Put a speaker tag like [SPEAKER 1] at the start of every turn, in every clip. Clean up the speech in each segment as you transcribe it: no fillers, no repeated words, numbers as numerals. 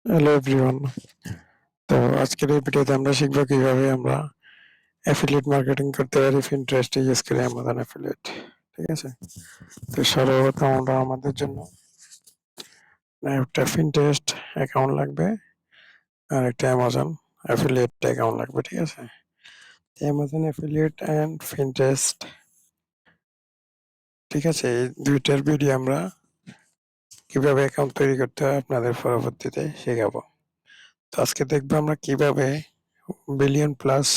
[SPEAKER 1] Hello everyone. তো আজকের এই ভিডিওতে আমরা শিখব কিভাবে আমরা অ্যাফিলিয়েট মার্কেটিং করতে পারি Pinterest ইউজ করে Amazon অ্যাফিলিয়েট। ঠিক আছে? তো সর্বপ্রথম আমরা আমাদের জন্য একটা Pinterest অ্যাকাউন্ট লাগবে আর একটা Amazon অ্যাফিলিয়েট অ্যাকাউন্ট লাগবে। ঠিক আছে? Amazon অ্যাফিলিয়েট অ্যান্ড Pinterest, ঠিক আছে, এই দুইটার ভিডিও আমরা কিভাবে অ্যাকাউন্ট তৈরি করতে হয় আপনাদের পরবর্তীতে শেখাবো। তো আজকে দেখবো আমরা কিভাবে বিলিয়ন প্লাস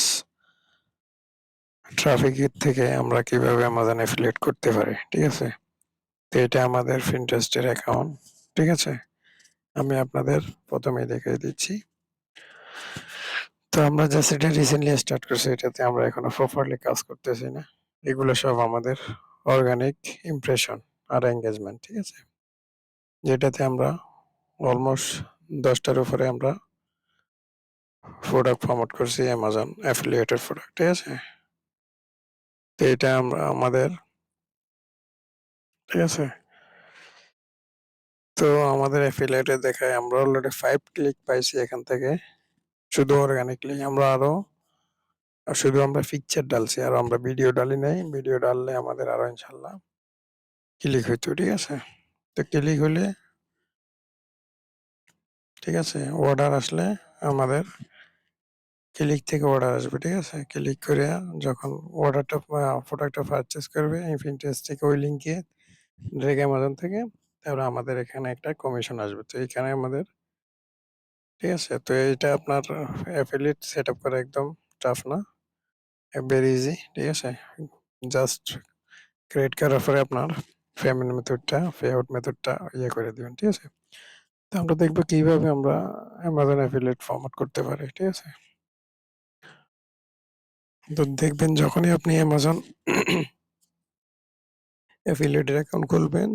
[SPEAKER 1] ট্রাফিকের থেকে আমরা কিভাবে Amazon অ্যাফিলিয়েট করতে পারি। ঠিক আছে? তো এটা আমাদের Pinterest এর অ্যাকাউন্ট। ঠিক আছে? আমি আপনাদের প্রথমেই দেখিয়ে দিচ্ছি। তো আমরা জাস্ট এটা রিসেন্টলি স্টার্ট করছি, এটাতে আমরা এখনো প্রপারলি কাজ করতেছি না। এগুলো সব আমাদের অর্গানিক ইমপ্রেশন আর এঙ্গেজমেন্ট। ঠিক আছে? যেটাতে আমরা অলমোস্ট 10টার উপরে আমরা প্রোডাক্ট প্রমোট করছি Amazon অ্যাফিলিয়েটেড প্রোডাক্ট। ঠিক আছে? তো এটা আমরা আমাদের, ঠিক আছে, তো আমাদের অ্যাফিলিয়েটে দেখায় আমরা অলরেডি 5 ক্লিক পাইছি এখান থেকে, শুধু অর্গানিকলি। শুধু আমরা পিকচার ডালছি, আর আমরা ভিডিও ডালি নাই। ভিডিও ডাললে আমাদের আরো ইনশাল্লাহ ক্লিক হইতো। ঠিক আছে? তো ক্লিক হলে, ঠিক আছে, অর্ডার আসলে আমাদের ক্লিক থেকে অর্ডার আসবে। ঠিক আছে? ক্লিক করে যখন অর্ডারটা প্রোডাক্টটা পারচেস করবে এই Pinterest থেকে ওই লিঙ্কে ডিরেক্ট অ্যামাজন থেকে, তারপরে আমাদের এখানে একটা কমিশন আসবে। তো এখানে আমাদের, ঠিক আছে, তো এটা আপনার অ্যাফিলিয়েট সেট আপ করা একদম টাফ না, ভেরি ইজি। ঠিক আছে? জাস্ট ক্রেডিট কার্ড অফারে আপনার পেমেন্ট মেথডটা, পে আউট মেথডটা করে দিবেন। ঠিক আছে? তো আমরা দেখবো কিভাবে আমরা Amazon অ্যাফিলিয়েট ফরম্যাট করতে পারি। ঠিক আছে? তো দেখবেন যখনই আপনি Amazon অ্যাফিলিয়েটের অ্যাকাউন্ট খুলবেন,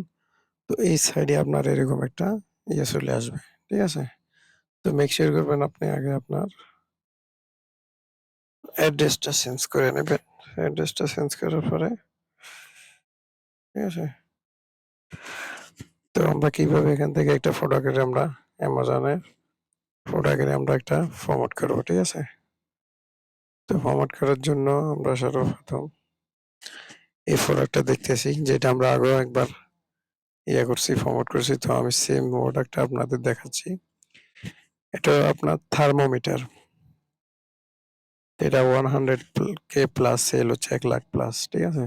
[SPEAKER 1] তো এই সাইডে আপনার এরকম একটা চলে আসবে। ঠিক আছে? তো মেক শিওর করবেন আপনি আগে আপনার অ্যাড্রেসটা চেঞ্জ করে নেবেন। অ্যাড্রেসটা চেঞ্জ করার পরে, ঠিক আছে, তো আমরা কিভাবে এখান থেকে একটা প্রোডাক্টের আমরা Amazon-এর প্রোডাক্টের আমরা একটা ফরম্যাট করবো। ঠিক আছে? তো ফরম্যাট করার জন্য আমরা সর্বপ্রথম এই প্রোডাক্টটা দেখতেছি, যেটা আমরা আগেও একবার করছি, ফরম্যাট করছি। তো আমি সেম প্রোডাক্টটা আপনাদের দেখাচ্ছি। এটা আপনার থার্মোমিটার। এটা 100K প্লাস সেল হচ্ছে, 1 লাখ প্লাস। ঠিক আছে?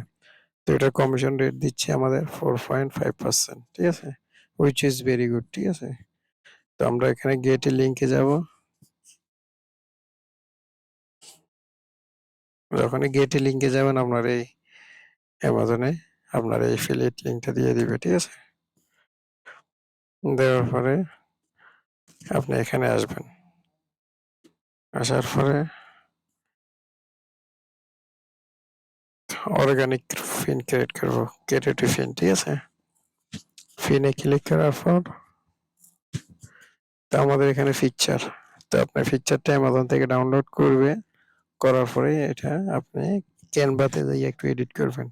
[SPEAKER 1] তো এটার কমিশন রেট দিচ্ছে আমাদের 4.5%। ঠিক আছে? Which is very good. ঠিক আছে? তো আমরা এখানে গেটে লিঙ্কে যাব। যখনই গেটে লিঙ্কে যাবেন আপনার এই অ্যামাজনে আপনার এই এফিলিয়েট লিঙ্কটা দিয়ে দিবে। ঠিক আছে? দেওয়ার পরে আপনি এখানে আসবেন। আসার পরে অর্গানিক ফিন ক্রিয়েট করবো, ক্রিয়েটিভ ফিন। ঠিক আছে? ফিনে ক্লিক করার পর তো আমাদের এখানে পিকচার, তো আপনার পিকচারটা অ্যামাজন থেকে ডাউনলোড করবে। করার পরে এটা আপনি ক্যানভাতে যাই একটু এডিট করবেন,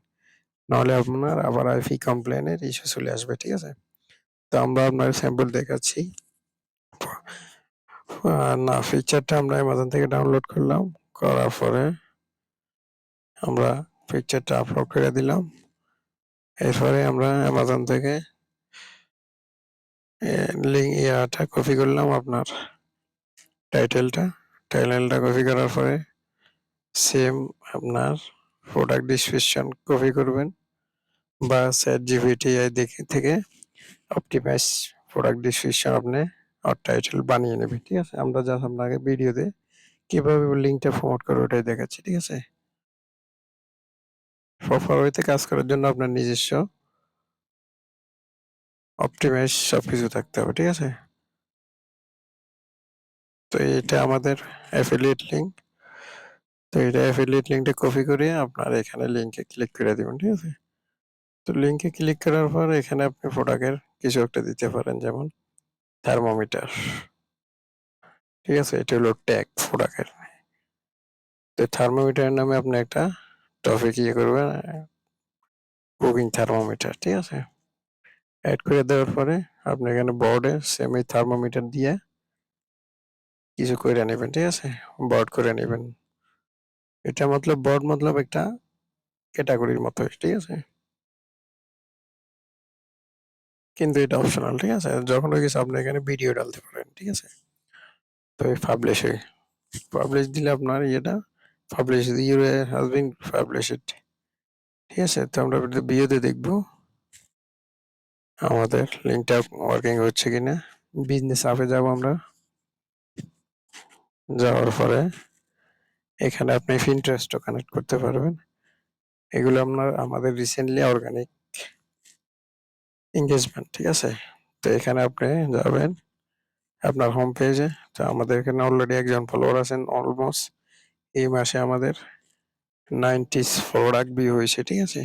[SPEAKER 1] নাহলে আপনার আবার আইপি কমপ্লেনের ইস্যু চলে আসবে। ঠিক আছে? তো আমরা আপনার স্যাম্পল দেখাচ্ছি। না, পিকচারটা আমরা অ্যামাজন থেকে ডাউনলোড করলাম, করার পরে আমরা পিকচারটা আপলোড করে দিলাম। এরপরে আমরা অ্যামাজন থেকে লিঙ্ক ইয়াটা কপি করলাম, আপনার টাইটেলটা কপি করার পরে সেম আপনার প্রোডাক্ট ডিসক্রিপশন কপি করবেন, বা চ্যাট জিপিটি দেখে থেকে অপটিমাইজ প্রোডাক্ট ডিসক্রিপশন আপনি আর টাইটেল বানিয়ে নেবেন। ঠিক আছে? আমরা জাস্ট আপনাকে ভিডিওতে কিভাবে লিঙ্কটা প্রমোট করবো ওটাই দেখাচ্ছি। ঠিক আছে? প্রপার ওয়েতে কাজ করার জন্য আপনার নিজস্ব অপটিমাইজ সবকিছু থাকতে হবে। ঠিক আছে? তো এটা আমাদের অ্যাফিলিয়েট লিঙ্ক। তো এটা অ্যাফিলিয়েট লিঙ্কটা কপি করে আপনার এখানে লিঙ্কে ক্লিক করে দিবেন। ঠিক আছে? তো লিঙ্কে ক্লিক করার পর এখানে আপনি প্রোডাক্টের কিছু একটা দিতে পারেন, যেমন থার্মোমিটার। ঠিক আছে? এটা হলো ট্যাগ প্রোডাক্টের। তো থার্মোমিটারের নামে আপনি একটা টপিক করবেন, কুকিং থার্মোমিটার। ঠিক আছে? অ্যাড করে দেওয়ার পরে আপনি এখানে বোর্ডে সেম এই থার্মোমিটার দিয়ে কিছু কইরা নিবেন, ঠিক আছে? বট করে নিবেন। এটা মতলব বট মতলব একটা ক্যাটেগরির মতো, ঠিক আছে? কিন্তু এটা অপশনাল, ঠিক আছে? যখন হয়ে গেছে আপনি এখানে ভিডিও ডালতে পারেন, ঠিক আছে? তো পাবলিশে পাবলিশ দিলে আপনার ইয়েটা publish your has been published, ঠিক আছে? তো আমরা ভিডিওতে দেখবো আমাদের লিঙ্কটা ওয়ার্কিং হচ্ছে কিনা। বিজনেস অ্যাপে যাব আমরা। যাওয়ার পরে এখানে আপনি Pinterest-ও কানেক্ট করতে পারবেন। এগুলো আমাদের রিসেন্টলি অর্গানিক এনগেজমেন্ট, ঠিক আছে? তো এখানে আপনি যাবেন আপনার হোম পেজে। তো আমাদের এখানে অলরেডি একজন ফলোয়ার আছেন অলমোস্ট। এই মাসে আমাদের 90 প্রোডাক্ট ভিউ হয়েছে, ঠিক আছে?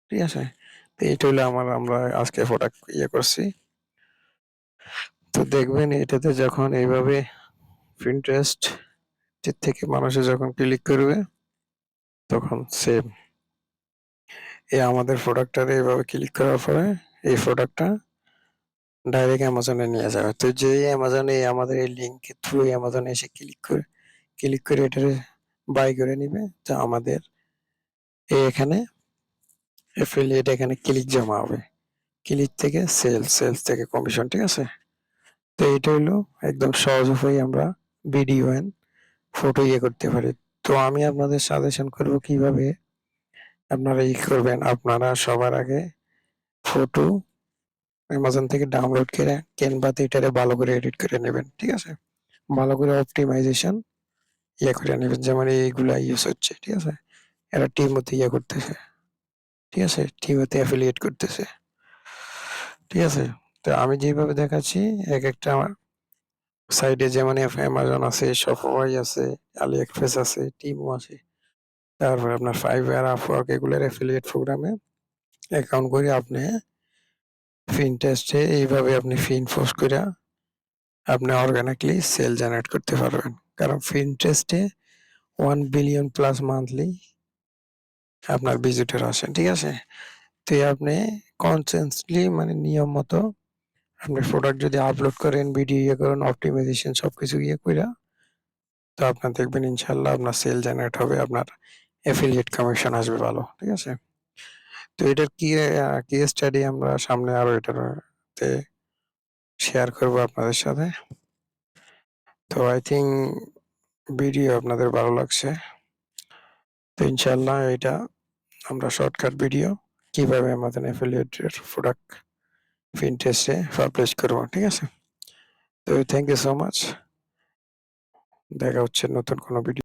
[SPEAKER 1] ঠিক আছে? তো এইটা হলো আমরা আজকে প্রোডাক্ট করছি। তো দেখবেন এটাতে যখন এইভাবে Pinterest থেকে মানুষে যখন ক্লিক করবে তখন সেম আমাদের প্রোডাক্টটারে এভাবে ক্লিক করার পরে এই প্রোডাক্টটা ডাইরেক্ট অ্যামাজনে নিয়ে যাবে। তো যেই অ্যামাজনে আমাদের এই লিঙ্ক থ্রু অ্যামাজনে এসে ক্লিক করে এটারে বাই করে নিবে। তো আমাদের এখানে এফিলিয়েট এখানে ক্লিক জমা হবে। ক্লিক থেকে সেলস থেকে কমিশন, ঠিক আছে? তো এটা হলো একদম সহজ উপায়ে আমরা ভিডিও এন্ড ফটো করতে পারি। তো আমি আপনাদের সাজেশন করব কিভাবে আপনারা করবেন। আপনারা সবার আগে ফটো অ্যামাজন থেকে ডাউনলোড করে ক্যানভাতে এটারে ভালো করে এডিট করে নেবেন, ঠিক আছে? ভালো করে অপটিমাইজেশন করে নেবেন, যেমন এইগুলা ইউজ হচ্ছে, ঠিক আছে? এরা টিমোতে করতেছে, ঠিক আছে? টিমোতে অ্যাফিলিয়েট করতেছে, ঠিক আছে? তো আমি যেভাবে দেখাচ্ছি এক একটা আমার সাইডে যেমন অ্যামাজন আছে, শপify আছে, আলি এক্সপ্রেস আছে, টিমো আছে, তারপরে আপনার ফাইবার, আপওয়ার্ক এগুলোর অ্যাফিলিয়েট প্রোগ্রামে অ্যাকাউন্ট করে আপনি Pinterest-এ এইভাবে আপনি পিন পোস্ট করে আপনি অর্গানিকলি সেল জেনারেট করতে পারবেন। কারণ Pinterest-এ 1 বিলিয়ন প্লাস মান্থলি আপনার ভিজিটর আসে, ঠিক আছে? তো আপনি কনসেন্টলি মানে নিয়ম মতো আপনি প্রোডাক্ট যদি আপলোড করেন, ভিডিও করেন, অপটিমাইজেশন সবকিছু কইরা তো আপনার দেখবেন ইনশাআল্লাহ আপনার সেল জেনারেট হবে, আপনার এফিলিয়েট কমিশন আসবে ভালো, ঠিক আছে? তো এটার কি স্টাডি আমরা সামনে আরো এটাতে শেয়ার করব আপনাদের সাথে। তো আই থিংক ভিডিও আপনাদের ভালো লাগছে। তো ইনশাআল্লাহ এটা আমরা শর্টকাট ভিডিও কিভাবে আমাদের অ্যাফিলিয়েটের প্রোডাক্ট Pinterest-এ পাবলিশ করব, ঠিক আছে? তো থ্যাংক ইউ সো মাচ। দেখা হচ্ছে নতুন কোনো ভিডিও।